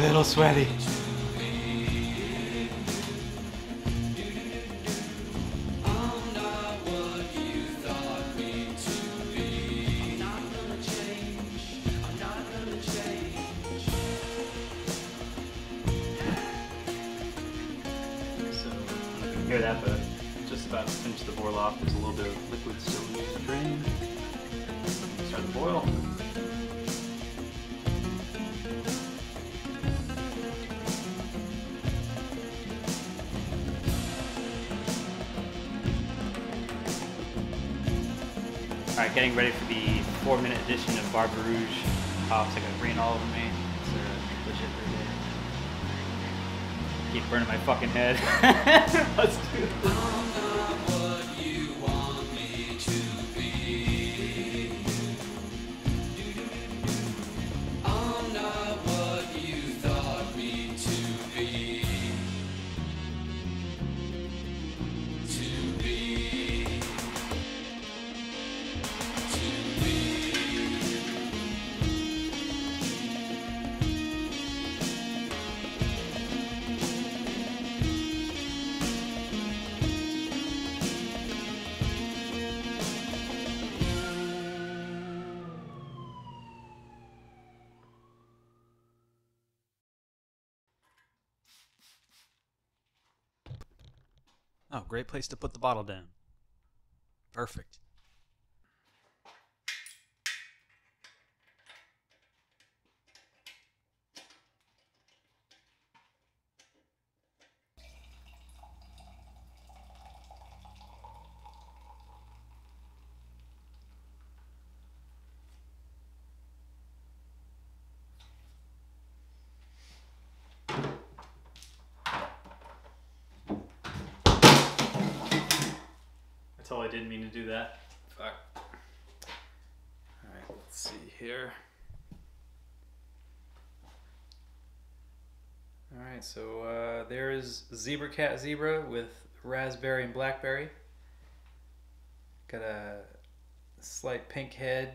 little sweaty. Hear that, but just about to finish the boil off. There's a little bit of liquid still needs to drain. Start the boil. Alright, getting ready for the 4-minute edition of Barbe Rouge hops. I got green all over me. It's legit brewday. Keep burning my fucking head. Let's do it. I'm not what you want me to be. I'm not what you thought me to be. To be. To be. Oh, great place to put the bottle down. Perfect. I totally didn't mean to do that. Fuck. Alright, let's see here. Alright, so there is Zebra Cat Zebra with raspberry and blackberry. Got a slight pink head.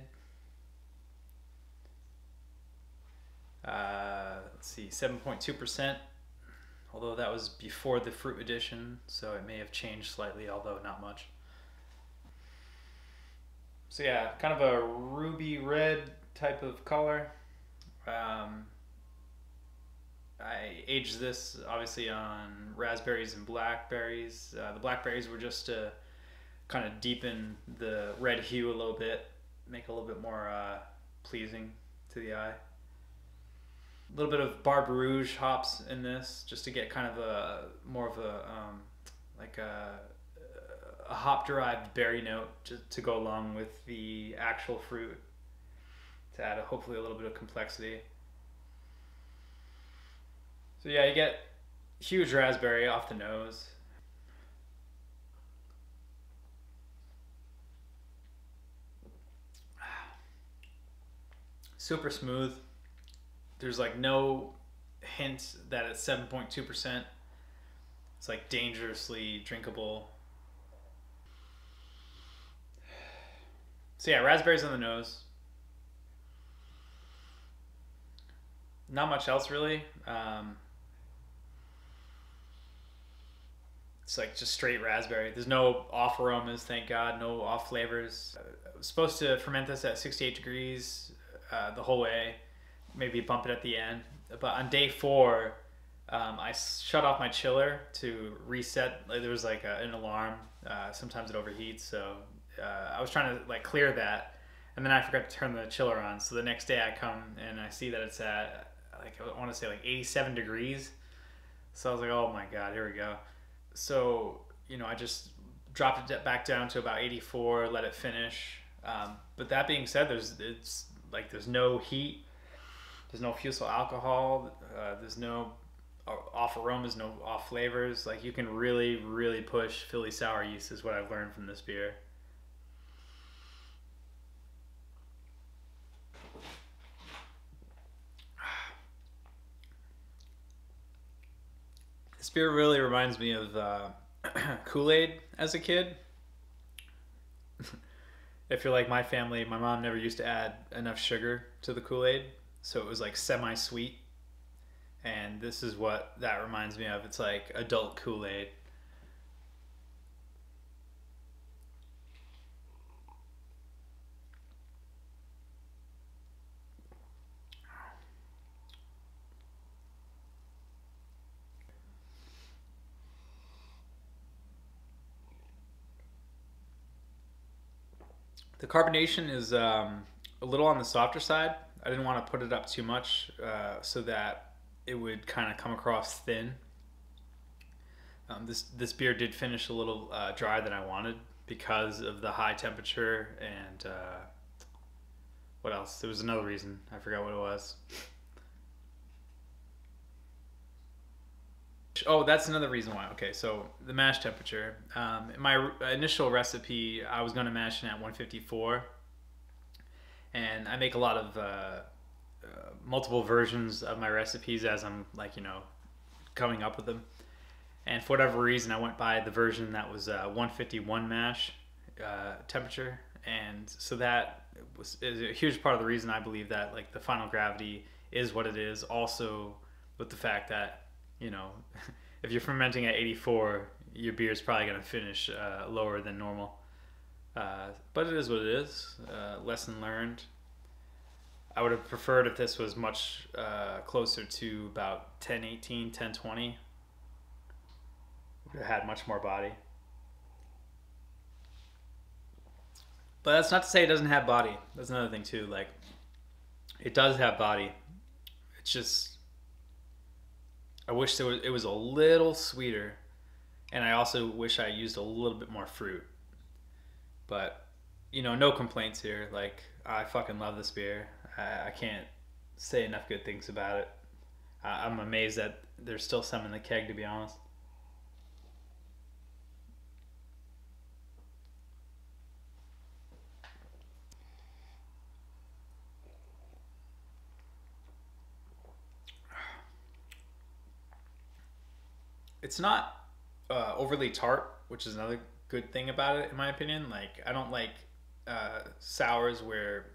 Let's see, 7.2%. Although that was before the fruit addition, so it may have changed slightly, although not much. So yeah, kind of a ruby red type of color. I aged this obviously on raspberries and blackberries. The blackberries were just to kind of deepen the red hue a little bit, make it a little bit more pleasing to the eye. A little bit of Barbe Rouge hops in this, just to get kind of a more of a like a hop-derived berry note to go along with the actual fruit, to add hopefully a little bit of complexity. So yeah, you get huge raspberry off the nose. Super smooth. There's like no hint that it's 7.2%. It's like dangerously drinkable. So yeah, raspberries on the nose. Not much else really. It's like just straight raspberry. There's no off aromas, thank God. No off flavors. I was supposed to ferment this at 68 degrees the whole way. Maybe bump it at the end. But on day 4, I shut off my chiller to reset. Like, there was like an alarm. Sometimes it overheats, so I was trying to like clear that, and then I forgot to turn the chiller on. So the next day I come and I see that it's at like, I want to say like 87 degrees. So I was like, oh my God, here we go. So, you know, I just dropped it back down to about 84, let it finish. But that being said, there's no heat, there's no fusel alcohol, there's no off aromas, no off flavors. Like, you can really, really push Philly sour yeast is what I've learned from this beer. This beer really reminds me of Kool-Aid as a kid. If you're like my family, my mom never used to add enough sugar to the Kool-Aid, so it was like semi-sweet. And this is what that reminds me of. It's like adult Kool-Aid. The carbonation is a little on the softer side. I didn't want to put it up too much so that it would kind of come across thin. This beer did finish a little drier than I wanted because of the high temperature and what else? There was another reason. I forgot what it was. Oh, that's another reason why. Okay, so the mash temperature. In my initial recipe, I was going to mash it at 154. And I make a lot of multiple versions of my recipes as I'm like, coming up with them. And for whatever reason, I went by the version that was 151 mash temperature. And so that is a huge part of the reason I believe that like the final gravity is what it is. Also with the fact that, if you're fermenting at 84, your beer is probably going to finish lower than normal. But it is what it is. Lesson learned. I would have preferred if this was much closer to about 1018, 1020. It had much more body. But that's not to say it doesn't have body. That's another thing too. Like, it does have body. It's just, I wish it was a little sweeter, and I also wish I used a little bit more fruit. But no complaints here. Like, I fucking love this beer. I can't say enough good things about it. I'm amazed that there's still some in the keg, to be honest. It's not overly tart, which is another good thing about it, in my opinion. Like, I don't like sours where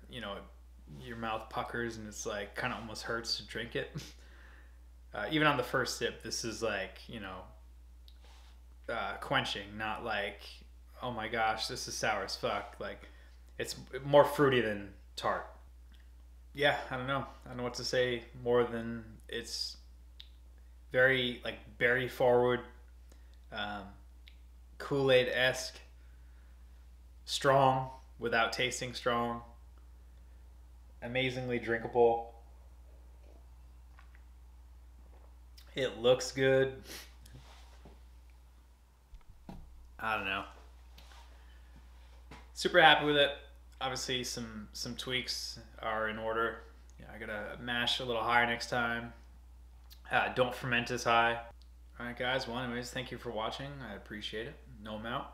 your mouth puckers and it's like kind of almost hurts to drink it. Even on the first sip, this is like quenching, not like, oh my gosh, this is sour as fuck. Like, it's more fruity than tart. Yeah, I don't know what to say more than it's very like berry forward, Kool-Aid-esque, strong without tasting strong, amazingly drinkable. It looks good. I don't know. Super happy with it. Obviously some tweaks are in order. I gotta mash a little higher next time. Don't ferment as high. Alright guys, well anyways, thank you for watching. I appreciate it. No amount.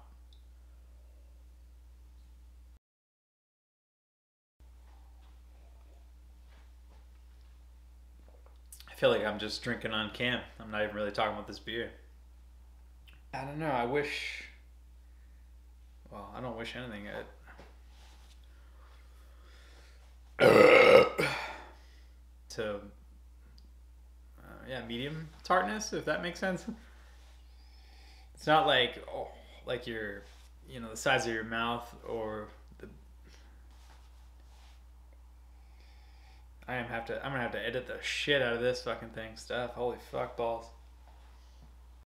I feel like I'm just drinking on cam. I'm not even really talking about this beer. I don't know, I wish... Well, I don't wish anything. To medium tartness, if that makes sense. It's not like like your the size of your mouth or the. I'm gonna have to edit the shit out of this fucking thing stuff. Holy fuck balls.